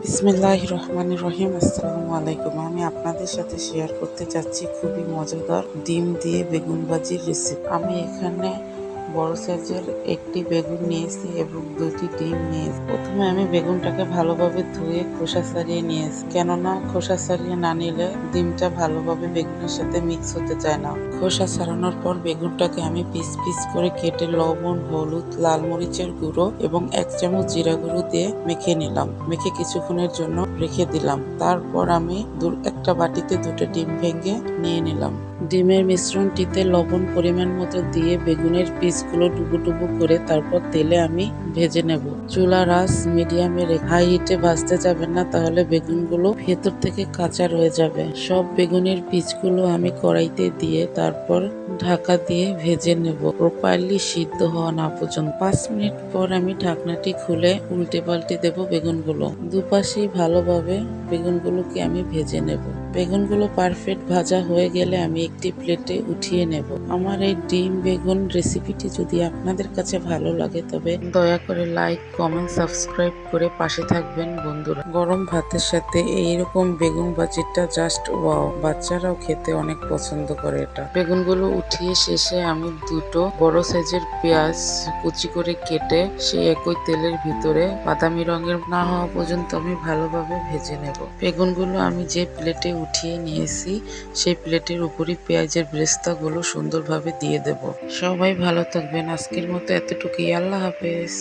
বিসমিল্লাহির রহমানির রহিম। আসসালামু আলাইকুম। আমি আপনাদের সাথে শেয়ার করতে চাচ্ছি খুবই মজাদার ডিম দিয়ে বেগুন ভাজির রেসিপি। আমি এখানে বড় সাইজের একটি বেগুন নিয়েছি এবং দুটি ডিম নিয়েছি। প্রথমে আমি বেগুনটাকে ভালোভাবে ধুয়ে খোসা ছাড়িয়ে নিয়েছি, কেননা খোসা ছাড়িয়ে না নিলে ডিমটা ভালোভাবে বেগুনের সাথে মিক্স হতে চায় না। খোসা ছাড়ানোর পর বেগুনটাকে আমি পিস পিস করে কেটে লবণ, হলুদ, লাল মরিচের গুঁড়ো এবং 1 চামচ জিরা গুঁড়ো দিয়ে মেখে নিলাম। মেখে কিছুক্ষণের জন্য রেখে দিলাম। তারপর আমি একটা বাটিতে 2টা ডিম ভেঙে নিয়ে নিলাম। ডিমের মিশ্রণটিতে লবণ পরিমাণ মতো দিয়ে বেগুনের পিসগুলো ডুবো ডুবো করে তারপর তেলে আমি ভেজে নেব। চুলার আঁচ মিডিয়ামে রেখে হাই হিটে ভাজতে যাবেন না, তাহলে বেগুনগুলো ভেতর থেকে কাঁচা রয়ে যাবে। সব বেগুনের পিসগুলো আমি কড়াইতে দিয়ে তারপর ঢাকা দিয়ে ভেজে নেব প্রপারলি সিদ্ধ হওয়া না পর্যন্ত। 5 মিনিট পর আমি ঢাকনাটি খুলে উল্টে পাল্টে দেব বেগুনগুলো। দুপাশেই ভালোভাবে বেগুনগুলোকে আমি ভেজে নেব। বেগুনগুলো পারফেক্ট ভাজা হয়ে গেলে আমি একটি প্লেটে উঠিয়ে নেব। আমার এই ডিম বেগুন রেসিপিটি যদি আপনাদের কাছে ভালো লাগে তবে দয়া করে লাইক, কমেন্ট, সাবস্ক্রাইব করে পাশে থাকবেন বন্ধুরা। গরম ভাতের সাথে এইরকম বেগুন ভাজিটা জাস্ট ওয়াও। বাচ্চারাও খেতে অনেক পছন্দ করে এটা। বেগুনগুলো উঠিয়ে শেষে আমি 2টো বড় সাইজের পেঁয়াজ কুচি করে কেটে সেই একই তেলের ভিতরে বাদামি রঙের না হওয়া পর্যন্ত আমি ভালোভাবে ভেজে নেব। বেগুনগুলো আমি যে প্লেটে উঠিয়ে নিয়েছি সেই প্লেটের উপরই পেঁয়াজের ব্রেস্তাগুলো সুন্দরভাবে দিয়ে দেব। সবাই ভালো থাকবেন। আজকের মতো এতটুকুই। আল্লাহ হাফেজ।